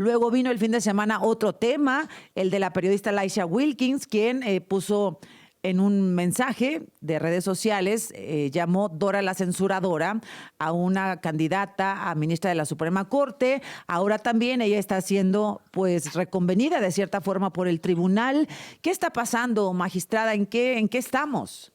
Luego vino el fin de semana otro tema, el de la periodista Laisha Wilkins, quien puso en un mensaje de redes sociales, llamó Dora la censuradora a una candidata a ministra de la Suprema Corte. Ahora también ella está siendo pues reconvenida de cierta forma por el tribunal. ¿Qué está pasando, magistrada? ¿En qué estamos?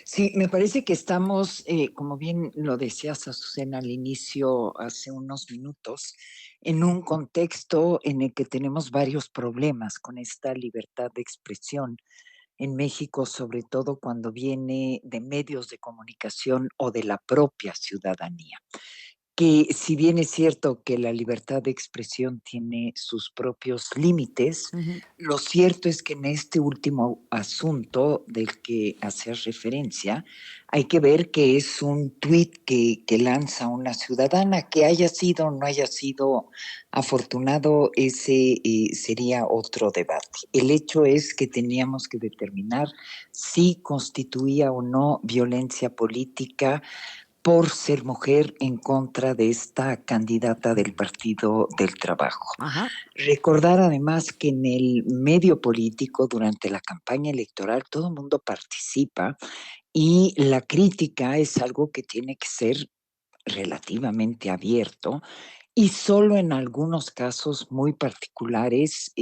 Sí, me parece que estamos, como bien lo decías, Azucena, al inicio, hace unos minutos, en un contexto en el que tenemos varios problemas con esta libertad de expresión en México, sobre todo cuando viene de medios de comunicación o de la propia ciudadanía, que si bien es cierto que la libertad de expresión tiene sus propios límites, Ujú. lo cierto es que en este último asunto del que haces referencia, hay que ver que es un tuit que lanza una ciudadana, que haya sido o no haya sido afortunado, ese sería otro debate. El hecho es que teníamos que determinar si constituía o no violencia política por ser mujer en contra de esta candidata del Partido del Trabajo. Ajá. Recordar además que en el medio político, durante la campaña electoral, todo el mundo participa y la crítica es algo que tiene que ser relativamente abierto y solo en algunos casos muy particulares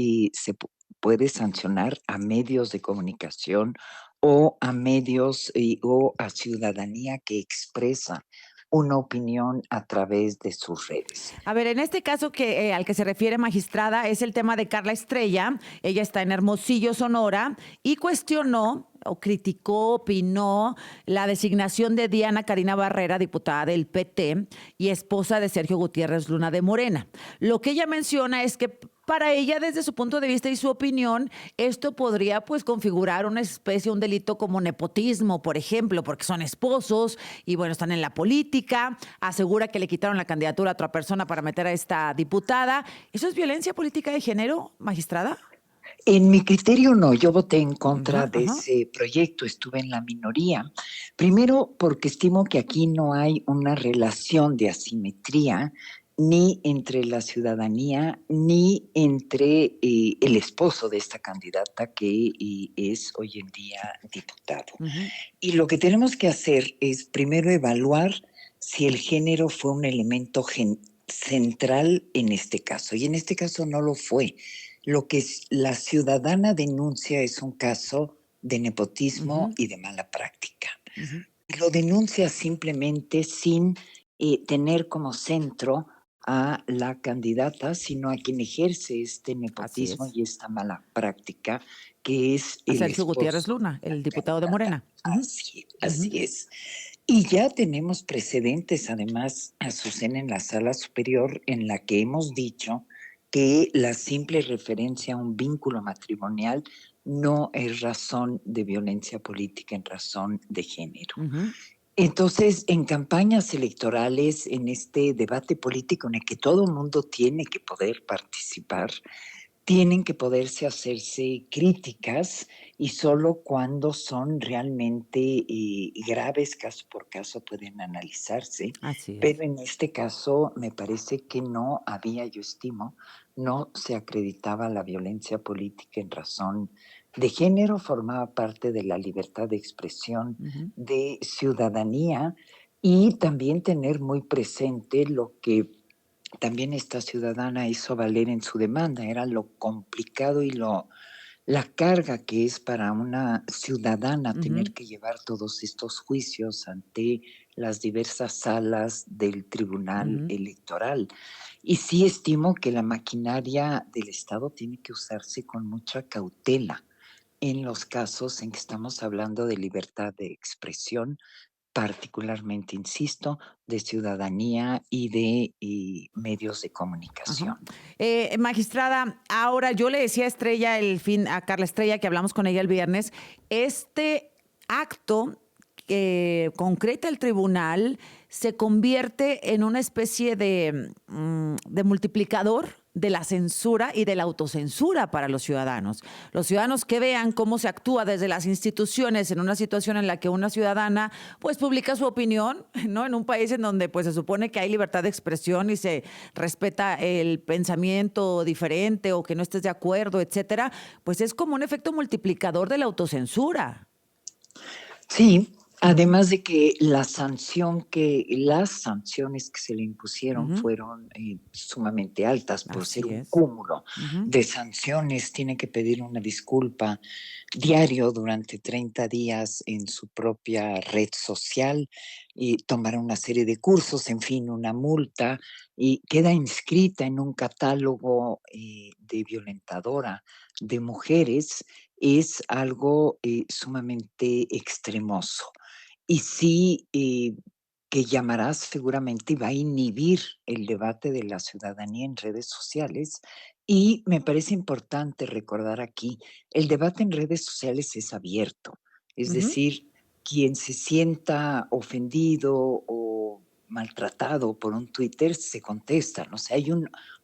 puede sancionar a medios de comunicación o a medios o a ciudadanía que expresa una opinión a través de sus redes. A ver, en este caso al que se refiere magistrada es el tema de Carla Estrella. Ella está en Hermosillo, Sonora, y cuestionó o criticó, opinó la designación de Diana Karina Barrera, diputada del PT y esposa de Sergio Gutiérrez Luna de Morena. Lo que ella menciona es que para ella, desde su punto de vista y su opinión, esto podría pues configurar una especie, un delito como nepotismo, por ejemplo, porque son esposos y bueno, están en la política. Asegura que le quitaron la candidatura a otra persona para meter a esta diputada. ¿Eso es violencia política de género, magistrada? En mi criterio no, yo voté en contra Ajá, de ajá. ese proyecto, estuve en la minoría. Primero, porque estimo que aquí no hay una relación de asimetría ni entre la ciudadanía ni entre el esposo de esta candidata que es hoy en día diputado. Ujú. Y lo que tenemos que hacer es primero evaluar si el género fue un elemento central en este caso. Y en este caso no lo fue. Lo que la ciudadana denuncia es un caso de nepotismo Ujú. y de mala práctica. Ujú. Lo denuncia simplemente sin tener como centro a la candidata, sino a quien ejerce este Así nepotismo es. y esta mala práctica, que es A el Sergio Gutiérrez esposo Luna, de la el diputado de candidata. Morena. Ujú, Así ujú. es. Y ya tenemos precedentes, además, Azucena, en la sala superior, en la que hemos dicho que la simple referencia a un vínculo matrimonial no es razón de violencia política en razón de género. Ujú. Entonces, en campañas electorales, en este debate político en el que todo el mundo tiene que poder participar, tienen que poderse hacerse críticas y solo cuando son realmente graves, caso por caso, pueden analizarse. Así Pero es. en este caso me parece que no había, yo estimo, no se acreditaba la violencia política en razón de género, formaba parte de la libertad de expresión Ujú. de ciudadanía y también tener muy presente lo que también esta ciudadana hizo valer en su demanda, era lo complicado y la carga que es para una ciudadana Ujú. tener que llevar todos estos juicios ante las diversas salas del tribunal Ujú. electoral. Y sí estimo que la maquinaria del Estado tiene que usarse con mucha cautela en los casos en que estamos hablando de libertad de expresión, particularmente, insisto, de ciudadanía y de medios de Ajá. comunicación. Magistrada, ahora yo le decía a a Carla Estrella, que hablamos con ella el viernes, este acto que concreta el tribunal se convierte en una especie de multiplicador de la censura y de la autocensura para los ciudadanos. Los ciudadanos que vean cómo se actúa desde las instituciones en una situación en la que una ciudadana pues publica su opinión, ¿no? En un país en donde pues se supone que hay libertad de expresión y se respeta el pensamiento diferente o que no estés de acuerdo, etcétera, pues es como un efecto multiplicador de la autocensura. Sí, Ujú, además de que las sanciones que se le impusieron ujú. fueron sumamente altas por ser Así un es. cúmulo Ujú. de sanciones. Tiene que pedir una disculpa diario durante 30 días en su propia red social y tomar una serie de cursos, en fin, una multa, y queda inscrita en un catálogo de violentadora de mujeres. Es algo sumamente extremoso. Y sí, que llamará seguramente y va a inhibir el debate de la ciudadanía en redes sociales. Y me parece importante recordar aquí, el debate en redes sociales es abierto. Es Ujú. decir, quien se sienta ofendido o maltratado por un Twitter se contesta, ¿no? O sea, hay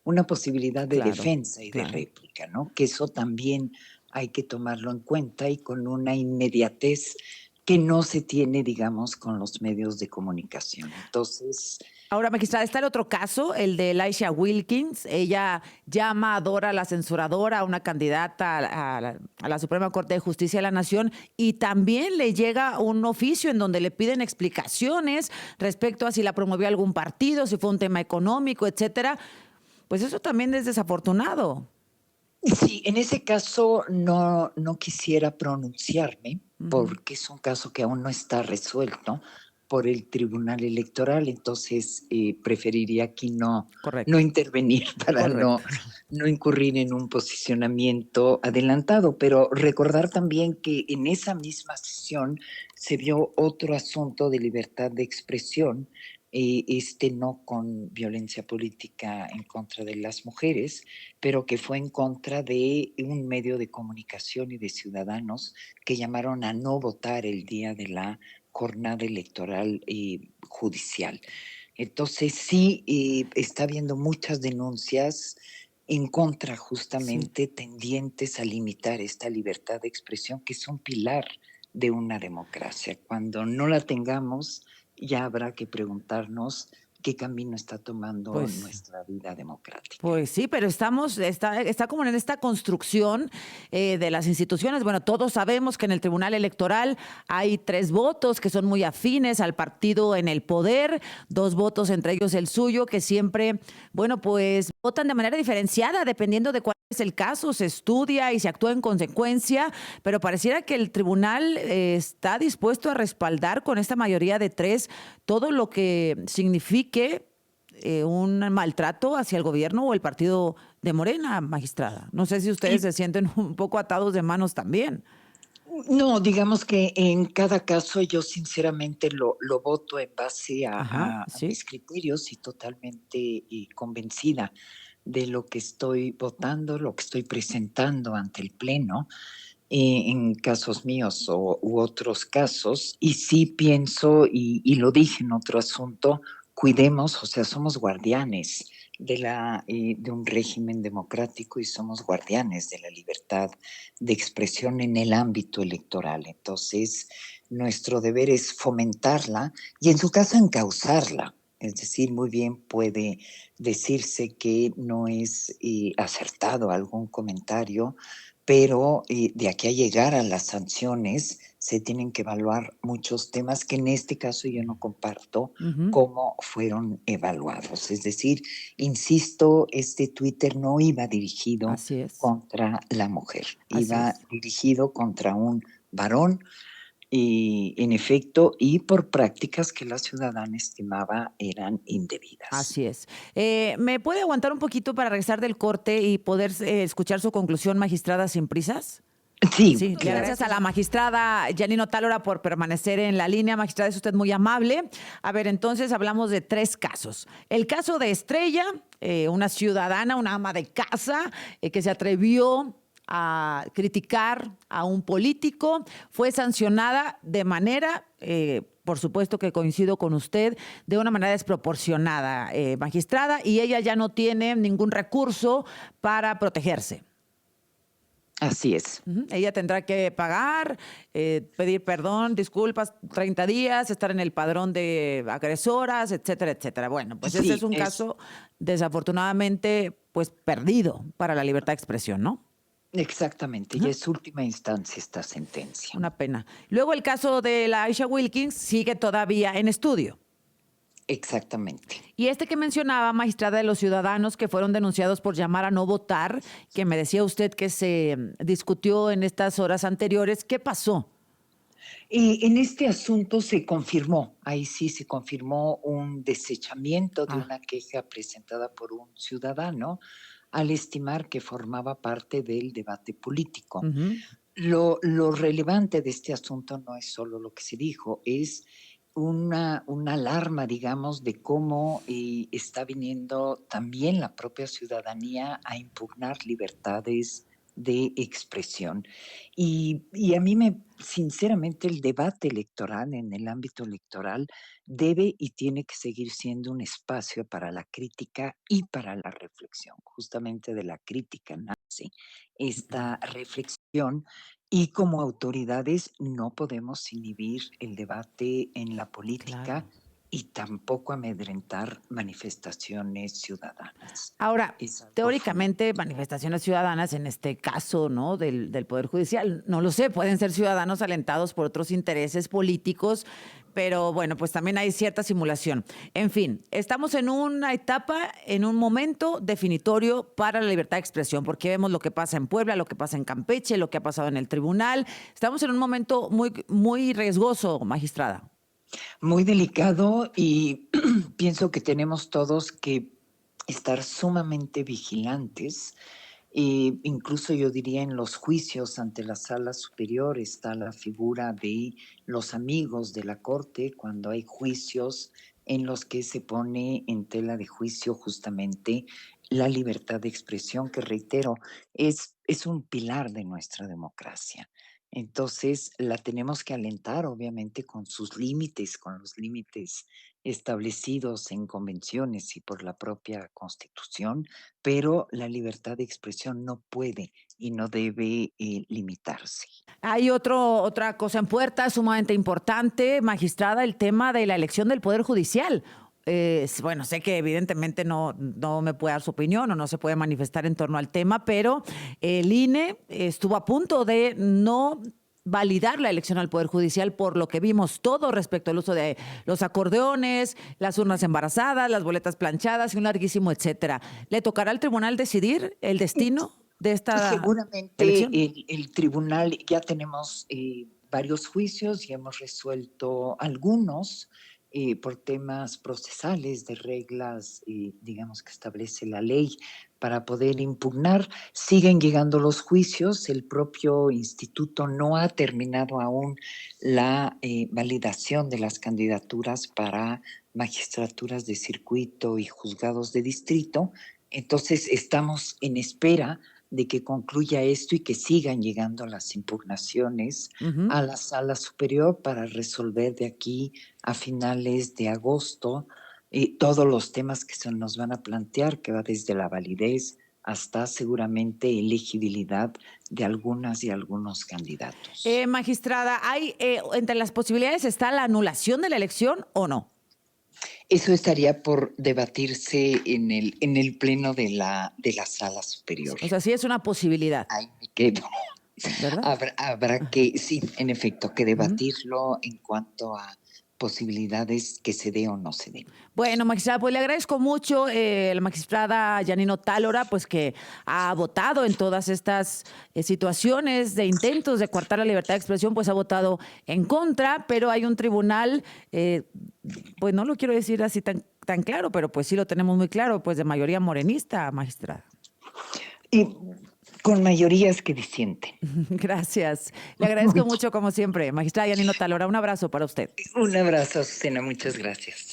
una posibilidad de Claro, defensa y de claro. réplica, ¿no? Que eso también hay que tomarlo en cuenta y con una inmediatez que no se tiene, digamos, con los medios de comunicación. Entonces, Ahora, magistrada, está el otro caso, el de Elisha Wilkins. Ella llama a Dora la censuradora, una candidata a la Suprema Corte de Justicia de la Nación, y también le llega un oficio en donde le piden explicaciones respecto a si la promovió algún partido, si fue un tema económico, etcétera. Pues eso también es desafortunado. sí, en ese caso no quisiera pronunciarme Ujú. porque es un caso que aún no está resuelto por el Tribunal Electoral, entonces preferiría aquí no Correcto, intervenir para correcto. no incurrir en un posicionamiento adelantado, pero recordar también que en esa misma sesión se vio otro asunto de libertad de expresión, no con violencia política en contra de las mujeres, pero que fue en contra de un medio de comunicación y de ciudadanos que llamaron a no votar el día de la jornada electoral judicial. Entonces sí, está habiendo muchas denuncias en contra Sí. justamente tendientes a limitar esta libertad de expresión que es un pilar de una democracia. Cuando no la tengamos, ya habrá que preguntarnos qué camino está tomando Pues nuestra vida democrática. Pues sí, pero está como en esta construcción de las instituciones. Bueno, todos sabemos que en el Tribunal Electoral hay 3 votos que son muy afines al partido en el poder, 2 votos, entre ellos el suyo, que siempre, bueno, pues votan de manera diferenciada dependiendo de cuál es el caso, se estudia y se actúa en consecuencia, pero pareciera que el tribunal está dispuesto a respaldar con esta mayoría de 3 todo lo que signifique un maltrato hacia el gobierno o el partido de Morena, magistrada. No sé si ustedes Y se sienten un poco atados de manos también. no, digamos que en cada caso yo sinceramente lo voto en base Ajá, a sí. mis criterios y totalmente convencida de lo que estoy votando, lo que estoy presentando ante el Pleno, en casos míos u otros casos. Y sí pienso, y lo dije en otro asunto, cuidemos, o sea, somos guardianes de un régimen democrático y somos guardianes de la libertad de expresión en el ámbito electoral. Entonces, nuestro deber es fomentarla y en su caso encauzarla. Es decir, muy bien puede decirse que no es acertado algún comentario, pero de aquí a llegar a las sanciones se tienen que evaluar muchos temas que en este caso yo no comparto Ujú. cómo fueron evaluados. Es decir, insisto, este Twitter no iba dirigido Así es, contra la mujer, así iba es. dirigido contra un varón y en efecto, y por prácticas que la ciudadana estimaba eran indebidas. Así es. ¿Me puede aguantar un poquito para regresar del corte y poder escuchar su conclusión, magistrada, sin prisas? Sí, Sí, le claro. gracias a la magistrada Janino Tálora por permanecer en la línea. Magistrada, es usted muy amable. A ver, entonces hablamos de 3 casos. El caso de Estrella, una ciudadana, una ama de casa, que se atrevió a criticar a un político, fue sancionada de manera por supuesto que coincido con usted, de una manera desproporcionada, magistrada, y ella ya no tiene ningún recurso para protegerse. Así es. Ujú. Ella tendrá que pagar, pedir perdón, disculpas, 30 días, estar en el padrón de agresoras, etcétera, etcétera. Bueno, pues ese es Sí, un caso desafortunadamente pues perdido para la libertad de expresión, ¿no? exactamente, ya Ajá. es última instancia esta sentencia. Una pena. Luego el caso de la Aisha Wilkins sigue todavía en estudio. Exactamente. Y este que mencionaba, magistrada, de los ciudadanos que fueron denunciados por llamar a no votar, que me decía usted que se discutió en estas horas anteriores, ¿qué pasó? En este asunto se confirmó, ahí sí se confirmó un desechamiento de Ah, una queja presentada por un ciudadano al estimar que formaba parte del debate político. ujú, Lo relevante de este asunto no es solo lo que se dijo, es una alarma, digamos, de cómo está viniendo también la propia ciudadanía a impugnar libertades de expresión. Y a mí sinceramente, el debate electoral en el ámbito electoral debe y tiene que seguir siendo un espacio para la crítica y para la reflexión. Justamente de la crítica nace esta reflexión y como autoridades no podemos inhibir el debate en la política claro. y tampoco amedrentar manifestaciones ciudadanas. Ahora, Es algo teóricamente, fundamental. manifestaciones ciudadanas, en este caso, ¿no? Del Poder Judicial, no lo sé, pueden ser ciudadanos alentados por otros intereses políticos, pero bueno, pues también hay cierta simulación. En fin, estamos en una etapa, en un momento definitorio para la libertad de expresión, porque vemos lo que pasa en Puebla, lo que pasa en Campeche, lo que ha pasado en el tribunal. Estamos en un momento muy, muy riesgoso, magistrada. Muy delicado y pienso que tenemos todos que estar sumamente vigilantes. Incluso yo diría en los juicios ante la sala superior está la figura de los amigos de la corte cuando hay juicios en los que se pone en tela de juicio justamente la libertad de expresión, que reitero, es un pilar de nuestra democracia. Entonces, la tenemos que alentar, obviamente, con sus límites, con los límites establecidos en convenciones y por la propia Constitución, pero la libertad de expresión no puede y no debe limitarse. Hay otra cosa en puerta sumamente importante, magistrada, el tema de la elección del Poder Judicial. Bueno, sé que evidentemente no me puede dar su opinión o no se puede manifestar en torno al tema, pero el INE estuvo a punto de no validar la elección al Poder Judicial por lo que vimos todo respecto al uso de los acordeones, las urnas embarazadas, las boletas planchadas y un larguísimo etcétera. ¿Le tocará al tribunal decidir el destino de esta Seguramente elección? el tribunal, ya tenemos varios juicios y hemos resuelto algunos por temas procesales de reglas, digamos, que establece la ley para poder impugnar. Siguen llegando los juicios, el propio instituto no ha terminado aún la validación de las candidaturas para magistraturas de circuito y juzgados de distrito. Entonces estamos en espera de que concluya esto y que sigan llegando las impugnaciones Ujú. a la sala superior para resolver de aquí a finales de agosto todos los temas que se nos van a plantear, que va desde la validez hasta seguramente elegibilidad de algunas y algunos candidatos. Magistrada, ¿hay entre las posibilidades está la anulación de la elección o no? Eso estaría por debatirse en el pleno de la sala superior. O sea, sí es una posibilidad, Ahí me quedo. ¿verdad? Habrá que, sí, en efecto, que Ujú. debatirlo en cuanto a posibilidades que se dé o no se dé. Bueno, magistrada, pues le agradezco mucho la magistrada Yanino Tálora, pues que ha votado en todas estas situaciones de intentos de coartar la libertad de expresión, pues ha votado en contra, pero hay un tribunal, pues no lo quiero decir así tan claro, pero pues sí lo tenemos muy claro, pues de mayoría morenista, magistrada. Y con mayorías que disienten. Gracias. Le agradezco mucho, como siempre. Magistrada Yanino Talora, un abrazo para usted. Un abrazo, Azucena, muchas gracias.